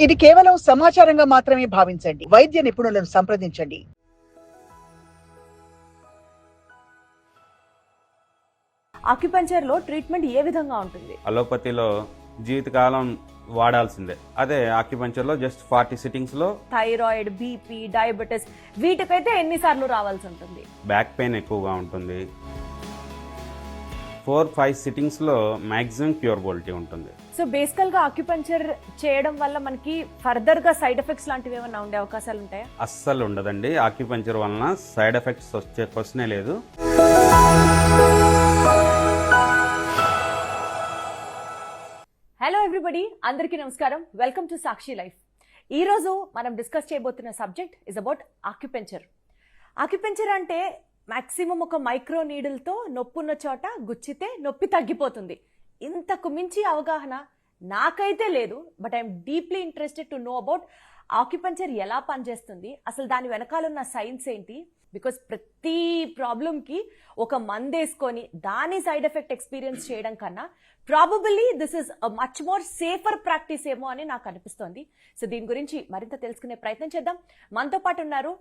ఇది కేవలం సమాచారంగా మాత్రమే భావించండి. వైద్య నిపుణులను సంప్రదించండి. ఆక్యుపంచర్లో ట్రీట్మెంట్ ఏ విధంగా ఉంటుంది? అలోపతిలో జీవితకాలం వాడాల్సిందే. అదే ఆక్యుపంచర్లో జస్ట్ 40 సిట్టింగ్స్లో. థైరాయిడ్, బీపీ, డయాబెటిస్ వీటికైతే ఎన్నిసార్లు రావాల్సి ఉంటుంది? బ్యాక్ పెయిన్ ఎక్కువగా ఉంటుంది. 4-5 సిట్టింగ్స్లో మ్యాక్సిమం క్యూరబిలిటీ ఉంటుంది. సో బేసికల్గా ఆక్యుపంచర్ చేయడం వల్ల మనకి ఫర్దర్గా సైడ్ ఎఫెక్ట్స్ లాంటివి ఏమైనా ఉండే అవకాశాలు ఉంటాయా? అస్సలు ఉండదండి. ఆక్యుపంచర్ వలన సైడ్ ఎఫెక్ట్స్ వచ్చే క్వశ్చనే లేదు. హలో ఎవ్రీబడి, అందరికీ నమస్కారం. Welcome to Sakshi life. ఈరోజు మనం డిస్కస్ చేయబోతున్న subject is about acupuncture. Acupuncture అంటే మాక్సిమం ఒక మైక్రో నీడిల్తో నొప్పున్న చోట గుచ్చితే నొప్పి తగ్గిపోతుంది. ఇంతకు మించి అవగాహన నాకైతే లేదు. But I'm deeply interested to know about acupuncture ఎలా పనిచేస్తుంది, అసలు దాని వెనకాలన్న సైన్స్ ఏంటి. బికాస్ ప్రతి ప్రాబ్లంకి ఒక మందేసుకొని దాని సైడ్ ఎఫెక్ట్ ఎక్స్పీరియన్స్ చేయడం కన్నా probably this is a much more safer practice ఏమో అని నాకు అనిపిస్తోంది. సో దీని గురించి మరింత తెలుసుకునే ప్రయత్నం చేద్దాం. మనతో పాటు ఉన్నారు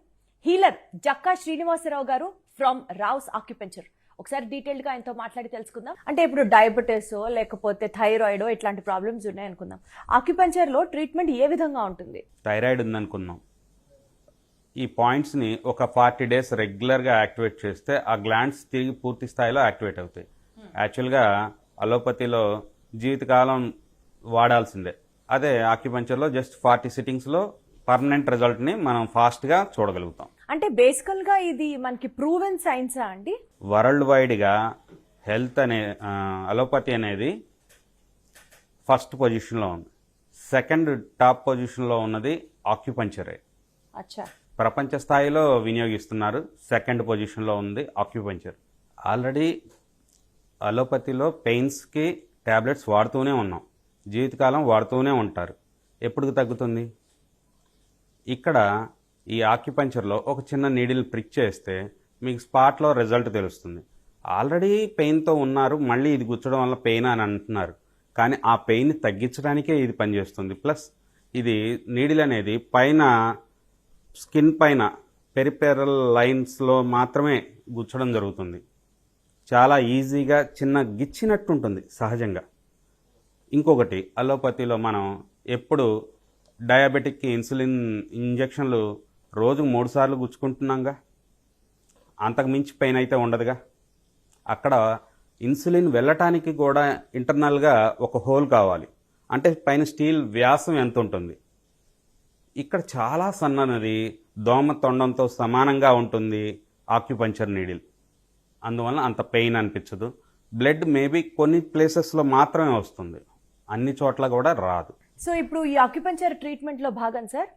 హీలర్ జక్కా శ్రీనివాసరావు గారు ఫ్రమ్ రావ్స్ ఆక్యుపెంచర్. ఒకసారి డీటెయిల్డ్ గా ఆయనతో మాట్లాడి తెలుసుకుందాం. అంటే ఇప్పుడు డయాబెటీస్ లేకపోతే థైరాయిడ్ ఇట్లాంటి ప్రాబ్లమ్స్ ఉన్నాయి అనుకుందాం. ఆక్యుపెంచర్ లో ట్రీట్మెంట్ ఏ విధంగా ఉంటుంది? థైరాయిడ్ ఉందనుకుందాం. ఈ పాయింట్స్ని ఒక 40 డేస్ రెగ్యులర్గా యాక్టివేట్ చేస్తే ఆ గ్లాండ్స్ తిరిగి పూర్తి స్థాయిలో యాక్టివేట్ అవుతాయి. యాక్చువల్గా అలోపతిలో జీవితకాలం వాడాల్సిందే. అదే ఆక్యుపంచర్లో జస్ట్ 40 సిట్టింగ్స్లో పర్మనెంట్ రిజల్ట్ని మనం ఫాస్ట్గా చూడగలుగుతాం. అంటే బేసికల్గా ఇది మనకి ప్రూవెన్ సైన్సా అండి? వరల్డ్ వైడ్గా హెల్త్ అలోపతి అనేది ఫస్ట్ పొజిషన్లో ఉంది. సెకండ్ టాప్ పొజిషన్లో ఉన్నది ఆక్యుపంచరే. అచ్చా. ప్రపంచ స్థాయిలో వినియోగిస్తున్నారు. సెకండ్ పొజిషన్లో ఉంది ఆక్యుపంచర్. ఆల్రెడీ అలోపతిలో పెయిన్స్కి ట్యాబ్లెట్స్ వాడుతూనే ఉన్నాం, జీవితకాలం వాడుతూనే ఉంటారు. ఎప్పుడు తగ్గుతుంది? ఇక్కడ ఈ ఆక్యుపంచర్లో ఒక చిన్న నీడిల్ ప్రిక్ చేస్తే మీకు స్పాట్లో రిజల్ట్ తెలుస్తుంది. ఆల్రెడీ పెయిన్తో ఉన్నారు, మళ్ళీ ఇది గుచ్చడం వల్ల పెయిన్ అని అంటున్నారు. కానీ ఆ పెయిన్ తగ్గించడానికే ఇది పనిచేస్తుంది. ప్లస్ ఇది నీడిల్ అనేది పైన స్కిన్ పైన పెరిపెరల్ లైన్స్లో మాత్రమే గుచ్చడం జరుగుతుంది. చాలా ఈజీగా చిన్న గిచ్చినట్టు ఉంటుంది సహజంగా. ఇంకొకటి, అలోపతిలో మనం ఎప్పుడు డయాబెటిక్కి ఇన్సులిన్ ఇంజెక్షన్లు రోజుకు 3 సార్లు గుచ్చుకుంటున్నాంగా, అంతకు మించి పెయిన్ అయితే ఉండదుగా. అక్కడ ఇన్సులిన్ వెళ్ళటానికి కూడా ఇంటర్నల్గా ఒక హోల్ కావాలి. అంటే పైన స్టీల్ వ్యాసం ఎంత ఉంటుంది. ఇక్కడ చాలా సన్ననది, దోమ తొండంతో సమానంగా ఉంటుంది ఆక్యుపంచర్ నీడిల్. అందువల్ల అంత పెయిన్ అనిపించదు. బ్లడ్ మేబీ కొన్ని ప్లేసెస్లో మాత్రమే వస్తుంది, అన్ని చోట్ల కూడా రాదు. సో ఇప్పుడు ఈ ఆక్యుపంచర్ ట్రీట్మెంట్లో భాగం సార్,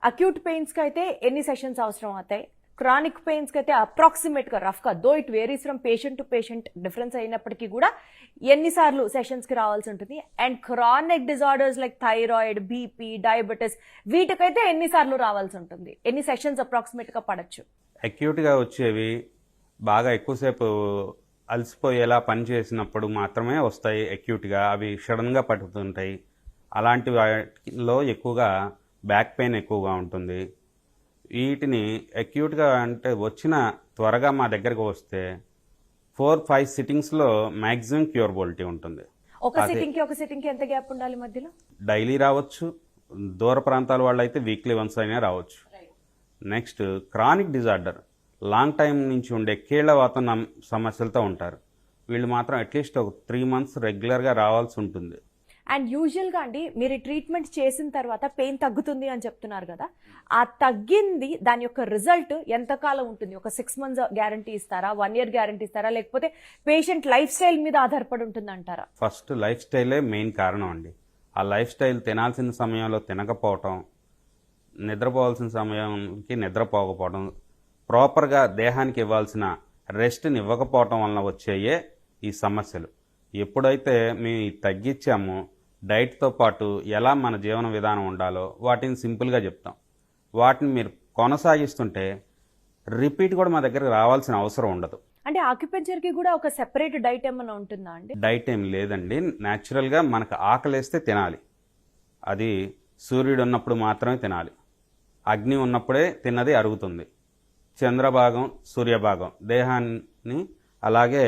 అక్యూట్ పెయిన్స్కి అయితే ఎన్ని సెషన్స్ అవసరం అవుతాయి? క్రానిక్ పెయిన్స్కి అయితే అప్రాక్సిమేట్గా రఫ్గా, though it varies from patient to patient difference అయినప్పటికీ కూడా ఎన్నిసార్లు సెషన్స్కి రావాల్సి ఉంటుంది? And chronic disorders like thyroid, BP, diabetes వీటికైతే ఎన్నిసార్లు రావాల్సి ఉంటుంది? ఎన్ని సెషన్స్ అప్రాక్సిమేట్గా పడచ్చు? అక్యూట్గా వచ్చేవి బాగా ఎక్కువసేపు అలసిపోయేలా పనిచేసినప్పుడు మాత్రమే వస్తాయి. అక్యూట్గా అవి సడన్గా పట్టుతుంటాయి. అలాంటి వాటిలో ఎక్కువగా బ్యాక్ పెయిన్ ఎక్కువగా ఉంటుంది. వీటిని అక్యూట్గా అంటే వచ్చిన త్వరగా మా దగ్గరకు వస్తే 4-5 సిట్టింగ్స్లో మ్యాక్సిమం క్యూరబిలిటీ ఉంటుంది. ఒక సిట్టింగ్కి ఎంత గ్యాప్ ఉండాలి మధ్యలో? డైలీ రావచ్చు, దూర ప్రాంతాల వాళ్ళు అయితే వీక్లీ వన్స్ అయినా రావచ్చు. Next, chronic disorder, long time నుంచి ఉండే కీళ్లవాతం సమస్యలతో ఉంటారు. వీళ్ళు మాత్రం అట్లీస్ట్ ఒక 3 మంత్స్ రెగ్యులర్గా రావాల్సి ఉంటుంది. అండ్ యూజువల్గా అండి, మీరు ట్రీట్మెంట్ చేసిన తర్వాత పెయిన్ తగ్గుతుంది అని చెప్తున్నారు కదా, ఆ తగ్గింది దాని యొక్క రిజల్ట్ ఎంతకాలం ఉంటుంది? ఒక 6 months గ్యారంటీ ఇస్తారా, 1 year గ్యారంటీ ఇస్తారా, లేకపోతే పేషెంట్ లైఫ్ స్టైల్ మీద ఆధారపడి ఉంటుంది అంటారా? ఫస్ట్ లైఫ్ స్టైలే మెయిన్ కారణం అండి. ఆ లైఫ్ స్టైల్ తినాల్సిన సమయంలో తినకపోవటం, నిద్రపోవాల్సిన సమయానికి నిద్రపోకపోవడం, ప్రాపర్గా దేహానికి ఇవ్వాల్సిన రెస్ట్ని ఇవ్వకపోవటం వలన వచ్చేయే ఈ సమస్యలు. ఎప్పుడైతే మేము తగ్గించామో డైట్తో పాటు ఎలా మన జీవన విధానం ఉండాలో వాటిని సింపుల్గా చెప్తాం. వాటిని మీరు కొనసాగిస్తుంటే రిపీట్ కూడా మా దగ్గరికి రావాల్సిన అవసరం ఉండదు. అంటే ఆక్యుపెంచర్కి కూడా ఒక సెపరేట్ డైట్ ఏమైనా ఉంటుందా అండి? డైట్ ఏం లేదండి. న్యాచురల్గా మనకు ఆకలేస్తే తినాలి. అది సూర్యుడు ఉన్నప్పుడు మాత్రమే తినాలి. అగ్ని ఉన్నప్పుడే తిన్నది అరుగుతుంది. చంద్రభాగం, సూర్యభాగం దేహాన్ని అలాగే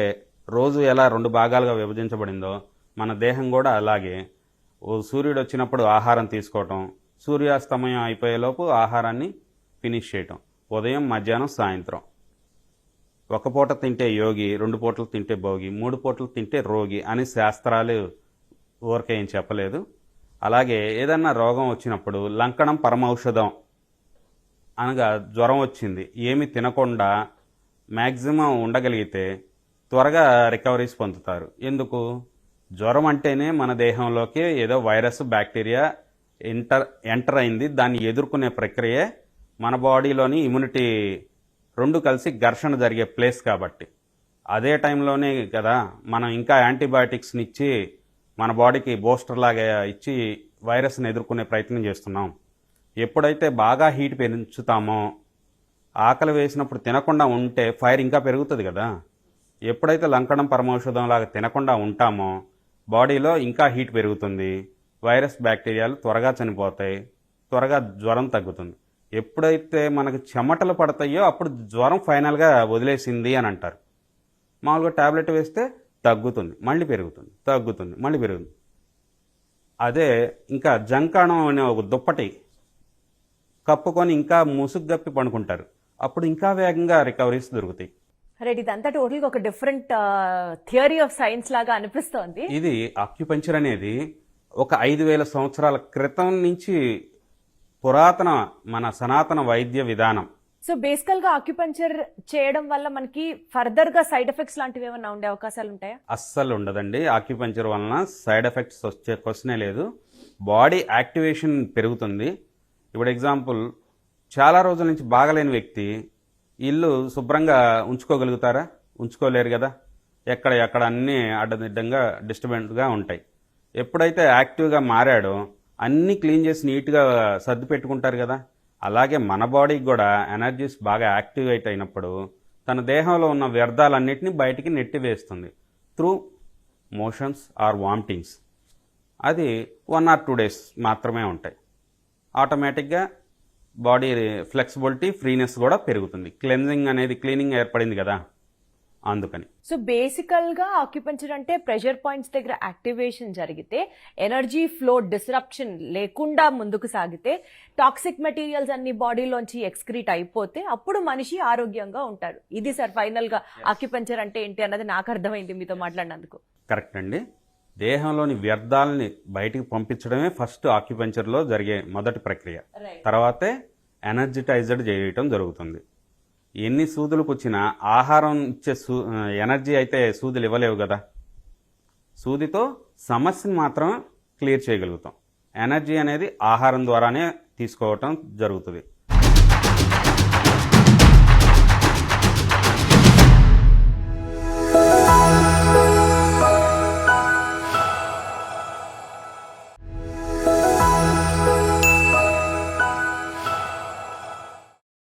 రోజు ఎలా 2 భాగాలుగా విభజించబడిందో మన దేహం కూడా అలాగే సూర్యుడు వచ్చినప్పుడు ఆహారం తీసుకోవటం, సూర్యాస్తమయం అయిపోయేలోపు ఆహారాన్ని ఫినిష్ చేయటం, ఉదయం, మధ్యాహ్నం, సాయంత్రం. 1 పూట తింటే యోగి, 2 పూటలు తింటే భోగి, 3 పూటలు తింటే రోగి అని శాస్త్రాలు ఊరికే ఏం చెప్పలేదు. అలాగే ఏదన్నా రోగం వచ్చినప్పుడు లంకణం పరమౌషధం అనగా జ్వరం వచ్చింది ఏమి తినకుండా మ్యాక్సిమం ఉండగలిగితే త్వరగా రికవరీస్ పొందుతారు. ఎందుకు? జ్వరం అంటేనే మన దేహంలోకి ఏదో వైరస్, బ్యాక్టీరియా ఎంటర్ అయింది. దాన్ని ఎదుర్కొనే ప్రక్రియ మన బాడీలోని ఇమ్యూనిటీ 2 కలిసి ఘర్షణ జరిగే ప్లేస్ కాబట్టి. అదే టైంలోనే కదా మనం ఇంకా యాంటీబయాటిక్స్ని ఇచ్చి మన బాడీకి బూస్టర్ లాగా ఇచ్చి వైరస్ని ఎదుర్కొనే ప్రయత్నం చేస్తున్నాం. ఎప్పుడైతే బాగా హీట్ పెంచుతామో, ఆకలి వేసినప్పుడు తినకుండా ఉంటే ఫైర్ ఇంకా పెరుగుతుంది కదా. ఎప్పుడైతే లంకణం పరమౌషధం లాగా తినకుండా ఉంటామో బాడీలో ఇంకా హీట్ పెరుగుతుంది, వైరస్, బ్యాక్టీరియాలు త్వరగా చనిపోతాయి, త్వరగా జ్వరం తగ్గుతుంది. ఎప్పుడైతే మనకు చెమటలు పడతాయో అప్పుడు జ్వరం ఫైనల్గా వదిలేసింది అని అంటారు. మామూలుగా టాబ్లెట్ వేస్తే తగ్గుతుంది, మళ్ళీ పెరుగుతుంది, తగ్గుతుంది, మళ్ళీ పెరుగుతుంది. అదే ఇంకా జంకాణం అనే ఒక దుప్పటి కప్పుకొని ఇంకా ముసుగు పండుకుంటారు, అప్పుడు ఇంకా వేగంగా రికవరీస్ దొరుకుతాయి. రైట్, ఇదంతా టోటల్ గా ఒక డిఫరెంట్ థియరీ ఆఫ్ సైన్స్ లాగా అనిపిస్తోంది. ఇది ఆక్యుపంచర్ అనేది ఒక 5,000 సంవత్సరాల క్రితం నుంచి పురాతన మన సనాతన వైద్య విధానం. సో బేసికల్ గా ఆక్యుపంచర్ చేయడం వల్ల మనకి ఫర్దర్ గా సైడ్ ఎఫెక్ట్స్ లాంటివి ఏమైనా ఉండే అవకాశాలు ఉంటాయా? అస్సలు ఉండదండి. ఆక్యుపంచర్ వలన సైడ్ ఎఫెక్ట్స్ వచ్చే క్వశ్చనే లేదు. బాడీ యాక్టివేషన్ పెరుగుతుంది. ఇప్పుడు ఎగ్జాంపుల్, చాలా రోజుల నుంచి బాగలేని వ్యక్తి ఇల్లు శుభ్రంగా ఉంచుకోగలుగుతారా? ఉంచుకోలేరు కదా. ఎక్కడ అన్నీ అడ్డదిడ్డంగా డిస్టర్బెన్స్గా ఉంటాయి. ఎప్పుడైతే యాక్టివ్గా మారాడో అన్నీ క్లీన్ చేసి నీట్గా సర్ది పెట్టుకుంటారు కదా. అలాగే మన బాడీకి కూడా ఎనర్జీస్ బాగా యాక్టివేట్ అయినప్పుడు తన దేహంలో ఉన్న వ్యర్థాలన్నింటినీ బయటికి నెట్టివేస్తుంది త్రూ మోషన్స్ ఆర్ వామిటింగ్స్. అది 1 or 2 days మాత్రమే ఉంటాయి. ఆటోమేటిక్గా బాడీ ఫ్లెక్సిబిలిటీ, ఫ్రీనెస్ కూడా పెరుగుతుంది. క్లీనింగ్ ఏర్పడింది కదా, అందుకని. సో బేసికల్ గా ఆక్యుపంచర్ అంటే ప్రెషర్ పాయింట్స్ దగ్గర యాక్టివేషన్ జరిగితే, ఎనర్జీ ఫ్లో డిస్రప్షన్ లేకుండా ముందుకు సాగితే, టాక్సిక్ మెటీరియల్స్ అన్ని బాడీలోంచి ఎక్స్క్రీట్ అయిపోతే అప్పుడు మనిషి ఆరోగ్యంగా ఉంటాడు. ఇది సార్ ఫైనల్ గా ఆక్యుపంచర్ అంటే ఏంటి అన్నది నాకు అర్థమైంది మీతో మాట్లాడినందుకు. కరెక్ట్ అండి. దేహంలోని వ్యర్థాలని బయటికి పంపించడమే ఫస్ట్ ఆక్యుపంచర్లో జరిగే మొదటి ప్రక్రియ. తర్వాతే ఎనర్జిటైజ్డ్ చేయటం జరుగుతుంది. ఎన్ని సూదులు పుచ్చినా ఆహారం ఇచ్చే ఎనర్జీ అయితే సూదులు ఇవ్వలేవు కదా. సూదితో సమస్యను మాత్రం క్లియర్ చేయగలుగుతాం. ఎనర్జీ అనేది ఆహారం ద్వారానే తీసుకోవటం జరుగుతుంది.